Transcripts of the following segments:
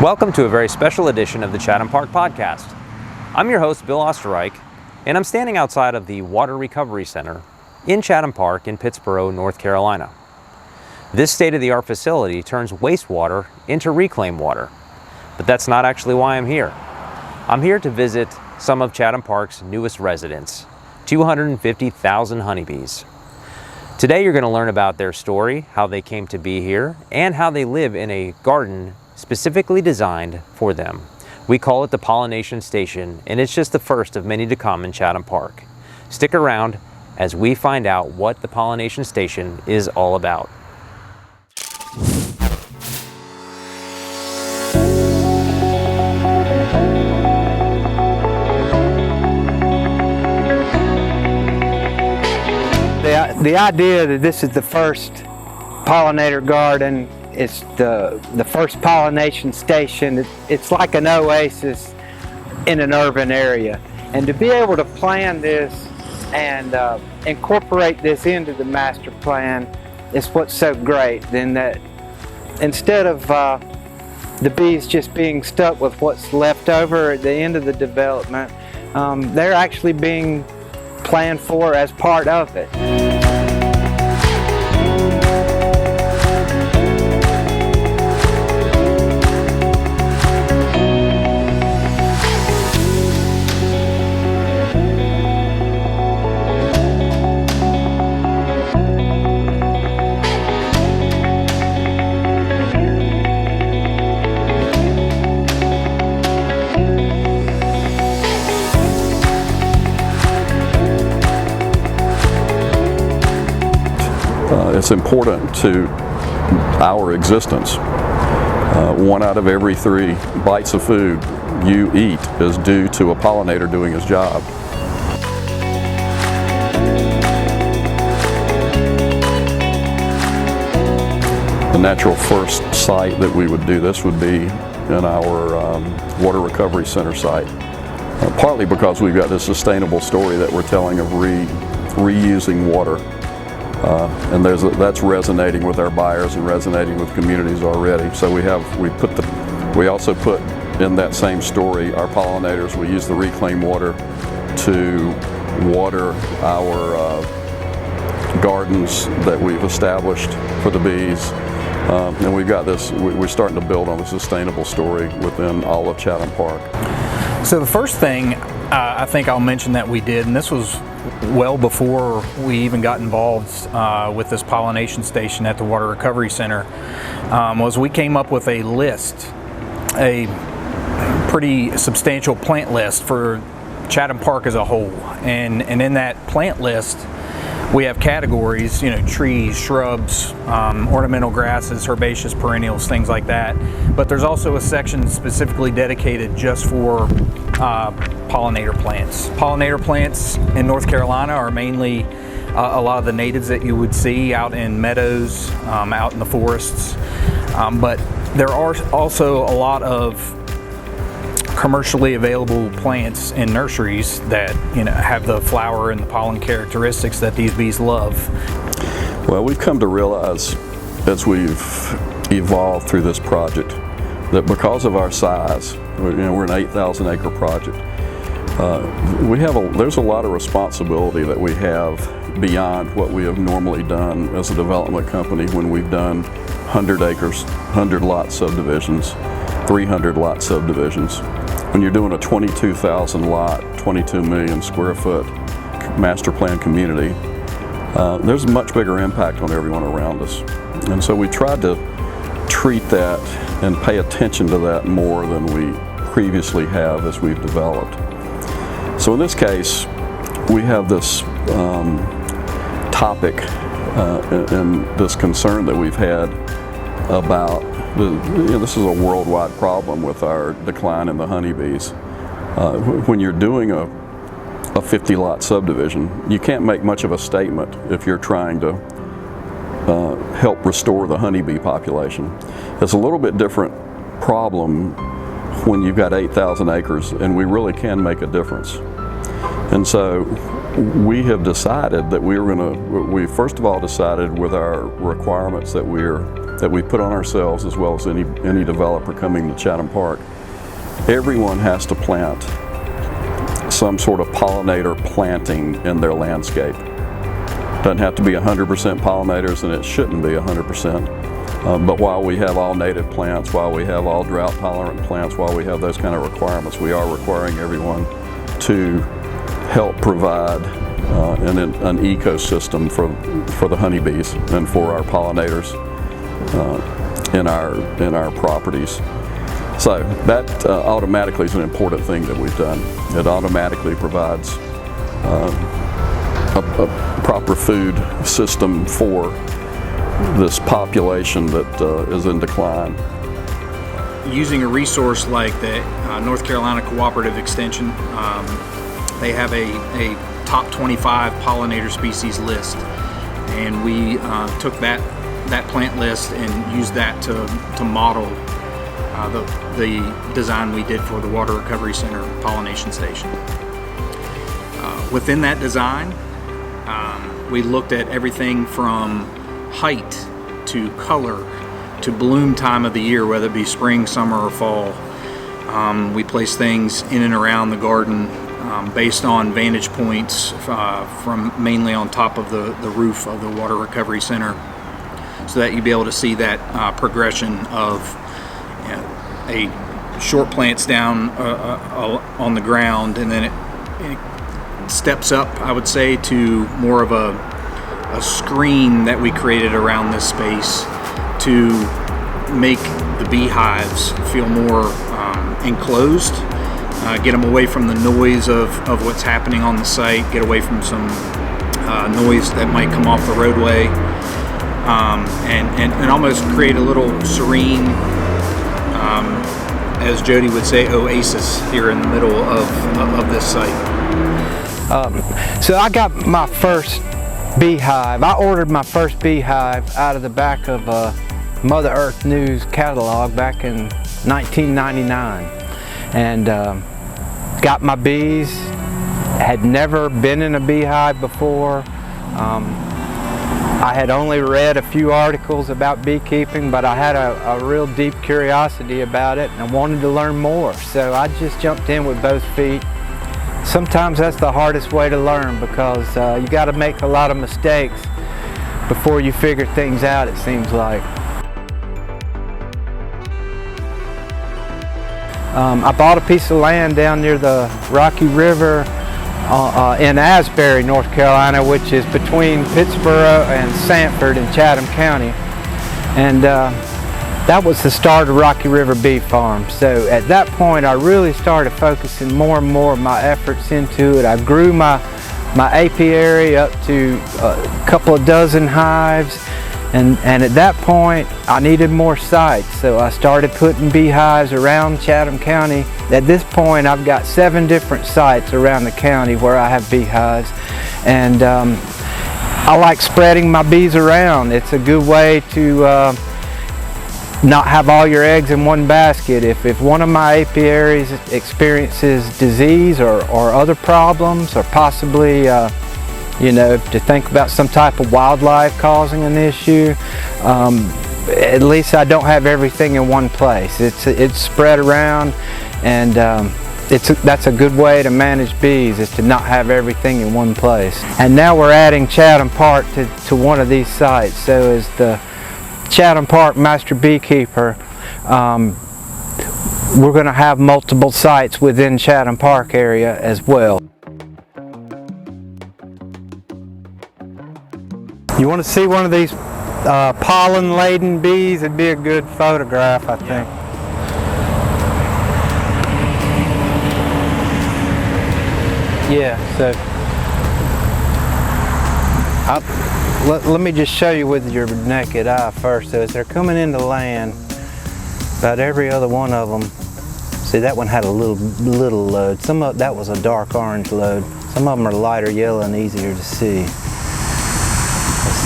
Welcome to a very special edition of the Chatham Park Podcast. I'm your host, Bill Osterreich, and I'm standing outside of the Water Recovery Center in Chatham Park in Pittsboro, North Carolina. This state-of-the-art facility turns wastewater into reclaimed water, but that's not actually why I'm here. I'm here to visit some of Chatham Park's newest residents, 250,000 honeybees. Today you're going to learn about their story, how they came to be here, and how they live in a garden specifically designed for them. We call it the Pollination Station, and it's just the first of many to come in Chatham Park. Stick around as we find out what the Pollination Station is all about. The idea that this is the first pollinator garden, it's the first pollination station. It's like an oasis in an urban area, and to be able to plan this and incorporate this into the master plan is what's so great. Then that instead of the bees just being stuck with what's left over at the end of the development, they're actually being planned for as part of it. It's important to our existence. 1 out of every 3 bites of food you eat is due to a pollinator doing his job. The natural first site that we would do this would be in our Water Recovery Center site, partly because we've got this sustainable story that we're telling of reusing water. And that's resonating with our buyers and resonating with communities already. So we also put in that same story our pollinators. We use the reclaimed water to water our gardens that we've established for the bees. And we've got this, we're starting to build on the sustainable story within all of Chatham Park. So the first thing I think I'll mention that we did, and this was well before we even got involved with this pollination station at the Water Recovery Center, was we came up with a list, a pretty substantial plant list for Chatham Park as a whole. And in that plant list, we have categories, trees, shrubs, ornamental grasses, herbaceous perennials, things like that. But there's also a section specifically dedicated just for pollinator plants. Pollinator plants in North Carolina are mainly a lot of the natives that you would see out in meadows, out in the forests. But there are also a lot of commercially available plants in nurseries that have the flower and the pollen characteristics that these bees love. Well, we've come to realize as we've evolved through this project that because of our size, we're an 8,000 acre project, there's a lot of responsibility that we have beyond what we have normally done as a development company when we've done 100 acres, 100 lot subdivisions, 300 lot subdivisions. When you're doing a 22,000 lot, 22 million square foot master plan community, there's a much bigger impact on everyone around us. And so we tried to treat that and pay attention to that more than we previously have as we've developed. So in this case, we have this topic and this concern that we've had about this is a worldwide problem with our decline in the honeybees. When you're doing a 50 lot subdivision, you can't make much of a statement if you're trying to help restore the honeybee population. It's a little bit different problem when you've got 8,000 acres and we really can make a difference. And so we have decided that we first of all decided with our requirements that we're that we put on ourselves, as well as any developer coming to Chatham Park. Everyone has to plant some sort of pollinator planting in their landscape. Doesn't have to be 100% pollinators, and it shouldn't be 100%. But while we have all native plants, while we have all drought tolerant plants, while we have those kind of requirements, we are requiring everyone to help provide an ecosystem for the honeybees and for our pollinators in our properties. So that automatically is an important thing that we've done. It automatically provides a proper food system for this population that is in decline. Using a resource like the North Carolina Cooperative Extension, they have a top 25 pollinator species list, and we took that plant list and used that to model the design we did for the Water Recovery Center Pollination Station. Within that design, we looked at everything from height to color to bloom time of the year, whether it be spring, summer, or fall. We placed things in and around the garden based on vantage points from mainly on top of the roof of the Water Recovery Center, so that you'd be able to see that progression of a short plants down on the ground, and then it steps up, I would say, to more of a screen that we created around this space to make the beehives feel more enclosed, get them away from the noise of what's happening on the site, get away from some noise that might come off the roadway, and almost create a little serene, as Jody would say, oasis here in the middle of this site. So I got my first beehive. I ordered my first beehive out of the back of a Mother Earth News catalog back in 1999, and got my bees. Had never been in a beehive before. I had only read a few articles about beekeeping, but I had a real deep curiosity about it, and I wanted to learn more. So I just jumped in with both feet. Sometimes that's the hardest way to learn, because you got to make a lot of mistakes before you figure things out, it seems like. I bought a piece of land down near the Rocky River in Asbury, North Carolina, which is between Pittsboro and Sanford in Chatham County. And that was the start of Rocky River Bee Farm. So at that point, I really started focusing more and more of my efforts into it. I grew my apiary up to a couple of dozen hives, and at that point, I needed more sites. So I started putting beehives around Chatham County. At this point, I've got 7 different sites around the county where I have beehives, and I like spreading my bees around. It's a good way to not have all your eggs in one basket. If one of my apiaries experiences disease or other problems, or possibly to think about some type of wildlife causing an issue, at least I don't have everything in one place. It's spread around, and that's a good way to manage bees, is to not have everything in one place. And now we're adding Chatham Park to one of these sites. So as the Chatham Park Master Beekeeper, we're going to have multiple sites within Chatham Park area as well. You want to see one of these pollen-laden bees? It'd be a good photograph, I think. Yeah, so let me just show you with your naked eye first. So as they're coming into land, about every other one of them, see, that one had a little load. That was a dark orange load. Some of them are lighter yellow and easier to see.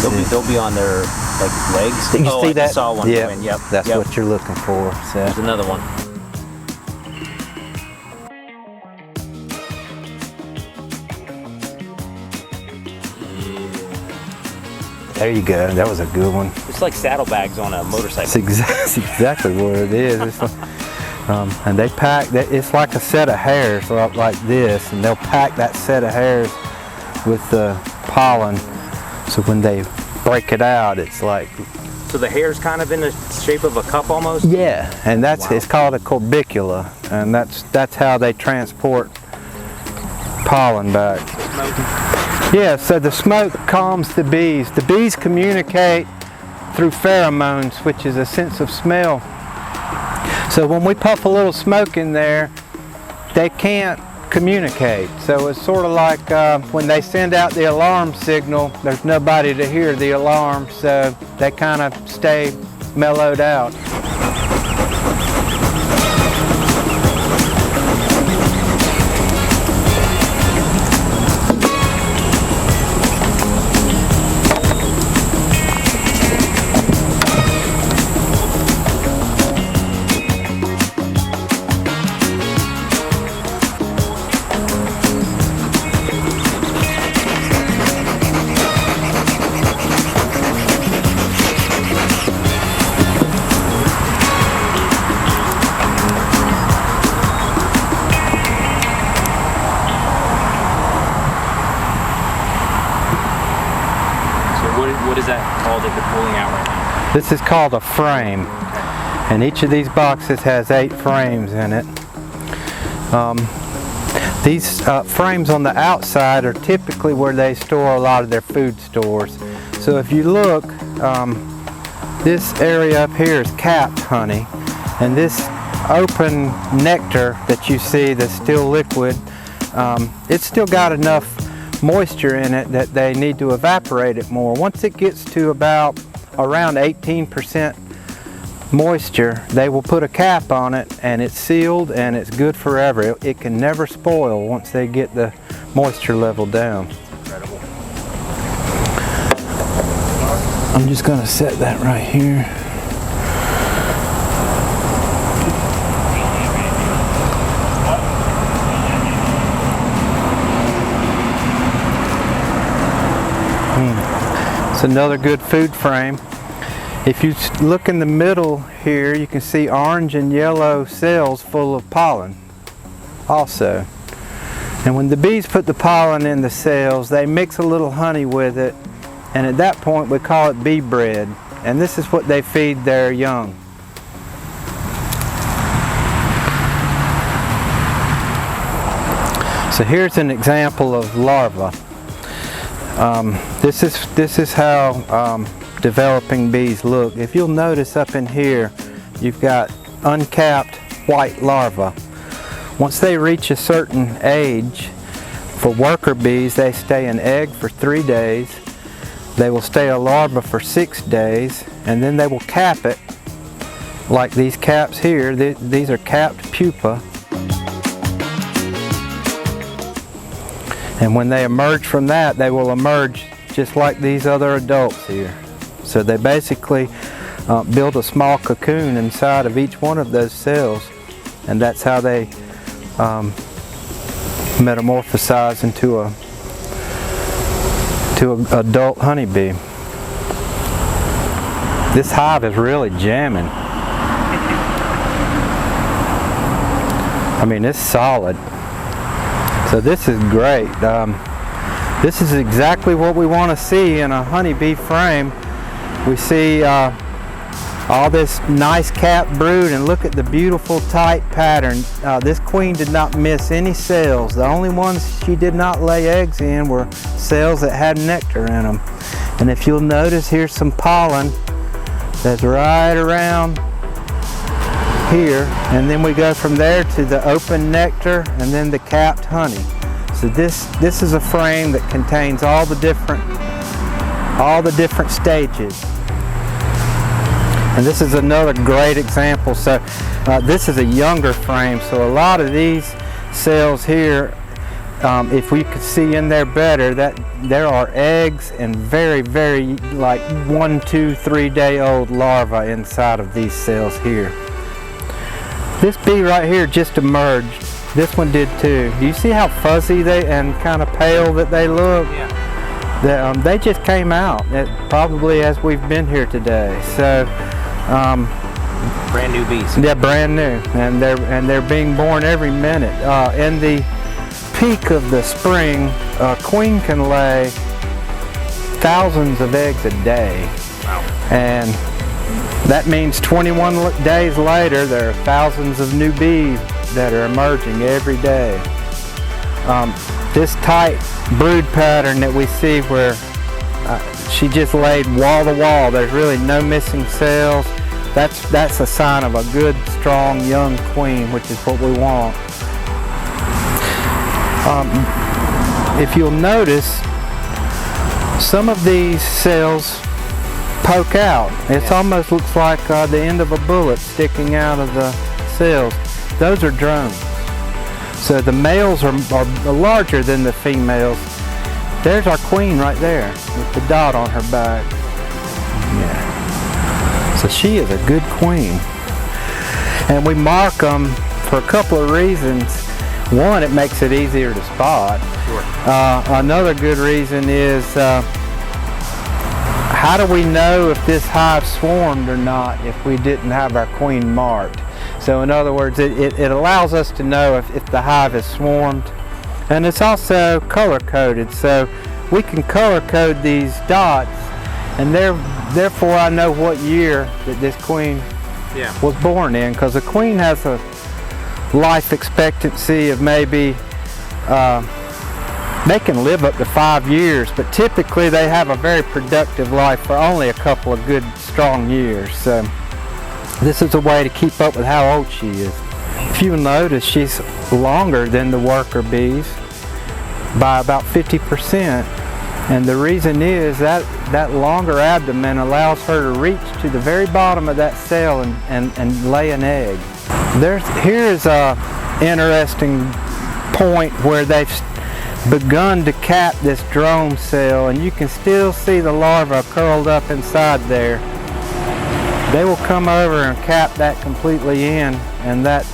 They'll be on their legs. You see that? I saw one. Yeah, Yep. that's what you're looking for. So there's another one. there you go. That was a good one. Looks like saddlebags on a motorcycle. That's exactly what it is. It's like, and they pack that. It's like a set of hairs like this, and they'll pack that set of hairs with the pollen. So when they break it out, it's like. So the hair's kind of in the shape of a cup almost? Yeah, and it's called a corbicula, and that's how they transport pollen back. Yeah, so the smoke calms the bees. The bees communicate through pheromones, which is a sense of smell. So when we puff a little smoke in there, they can't communicate. So it's sort of like when they send out the alarm signal, there's nobody to hear the alarm, so they kind of stay mellowed out. What is that called that you're pulling out right now? This is called a frame, and each of these boxes has 8 frames in it. These frames on the outside are typically where they store a lot of their food stores. So if you look, this area up here is capped honey, and this open nectar that you see that's still liquid, it's still got enough moisture in it that they need to evaporate it more. Once it gets to about around 18% moisture, they will put a cap on it, and it's sealed and it's good forever. It can never spoil once they get the moisture level down. Incredible. I'm just going to set that right here. It's another good food frame. If you look in the middle here, you can see orange and yellow cells full of pollen also. And when the bees put the pollen in the cells, they mix a little honey with it, and at that point we call it bee bread. And this is what they feed their young. So here's an example of larvae. This is how developing bees look. If you'll notice up in here, you've got uncapped white larvae. Once they reach a certain age, for worker bees, they stay an egg for 3 days. They will stay a larva for 6 days, and then they will cap it, like these caps here. These are capped pupa. And when they emerge from that, they will emerge just like these other adults here. So they basically build a small cocoon inside of each one of those cells, and that's how they metamorphosize into an adult honeybee. This hive is really jamming. I mean, it's solid. So this is great. This is exactly what we want to see in a honeybee frame. We see all this nice capped brood, and look at the beautiful tight pattern. This queen did not miss any cells. The only ones she did not lay eggs in were cells that had nectar in them. And if you'll notice, here's some pollen that's right around here, and then we go from there to the open nectar and then the capped honey. So this is a frame that contains all the different stages. And this is another great example. So this is a younger frame, so a lot of these cells here, if we could see in there better, that there are eggs and very, very like 1, 2, 3 day old larvae inside of these cells here. This bee right here just emerged. This one did too. Do you see how fuzzy and kind of pale that they look? Yeah. They just came out, probably as we've been here today. So, Brand new bees. they're brand new, and they're being born every minute. In the peak of the spring, a queen can lay thousands of eggs a day. Wow. And that means 21 days later, there are thousands of new bees that are emerging every day. This tight brood pattern that we see where she just laid wall to wall, there's really no missing cells, that's a sign of a good, strong, young queen, which is what we want. If you'll notice, some of these cells poke out. It almost looks like the end of a bullet sticking out of the cells. Those are drones. So the males are larger than the females. There's our queen right there with the dot on her back. Yeah. So she is a good queen. And we mark them for a couple of reasons. One, it makes it easier to spot. Sure. Another good reason is how do we know if this hive swarmed or not if we didn't have our queen marked? So in other words, it allows us to know if the hive has swarmed. And it's also color coded, so we can color code these dots, and therefore I know what year that this queen was born in, because a queen has a life expectancy of maybe, they can live up to 5 years, but typically they have a very productive life for only a couple of good, strong years. So this is a way to keep up with how old she is. If you notice, she's longer than the worker bees by about 50%. And the reason is that longer abdomen allows her to reach to the very bottom of that cell and lay an egg. Here's a interesting point where they've begun to cap this drone cell, and you can still see the larva curled up inside there. They will come over and cap that completely in, and that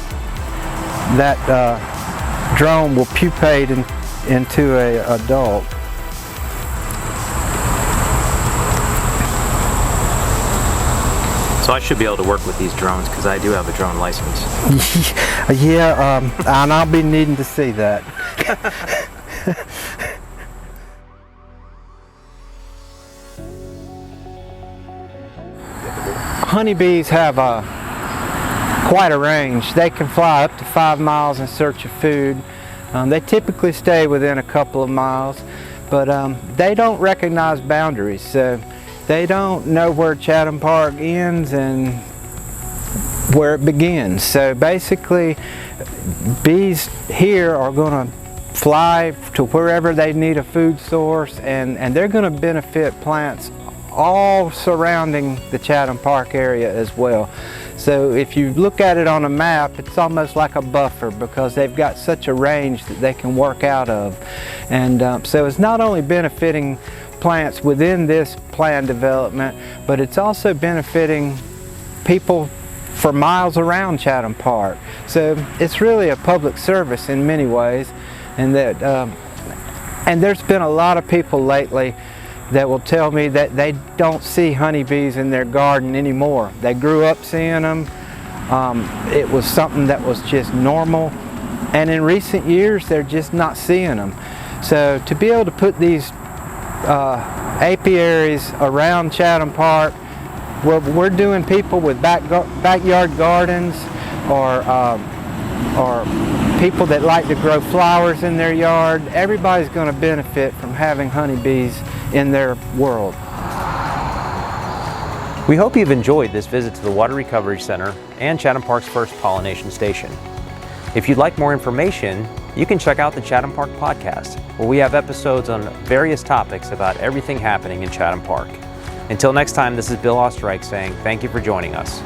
drone will pupate into an adult. So I should be able to work with these drones because I do have a drone license. Yeah, and I'll be needing to see that. Honeybees have quite a range. They can fly up to 5 miles in search of food. They typically stay within a couple of miles, but they don't recognize boundaries. So they don't know where Chatham Park ends and where it begins. So basically, bees here are going to fly to wherever they need a food source, and they're going to benefit plants all surrounding the Chatham Park area as well. So if you look at it on a map, it's almost like a buffer because they've got such a range that they can work out of. And so it's not only benefiting plants within this plan development, but it's also benefiting people for miles around Chatham Park. So it's really a public service in many ways, and that and there's been a lot of people lately that will tell me that they don't see honeybees in their garden anymore. They grew up seeing them. It was something that was just normal, and in recent years they're just not seeing them. So to be able to put these apiaries around Chatham Park, we're doing people with backyard gardens, or people that like to grow flowers in their yard. Everybody's going to benefit from having honeybees in their world. We hope you've enjoyed this visit to the Water Recovery Center and Chatham Park's first pollination station. If you'd like more information, you can check out the Chatham Park podcast, where we have episodes on various topics about everything happening in Chatham Park. Until next time, this is Bill Osterreich saying thank you for joining us.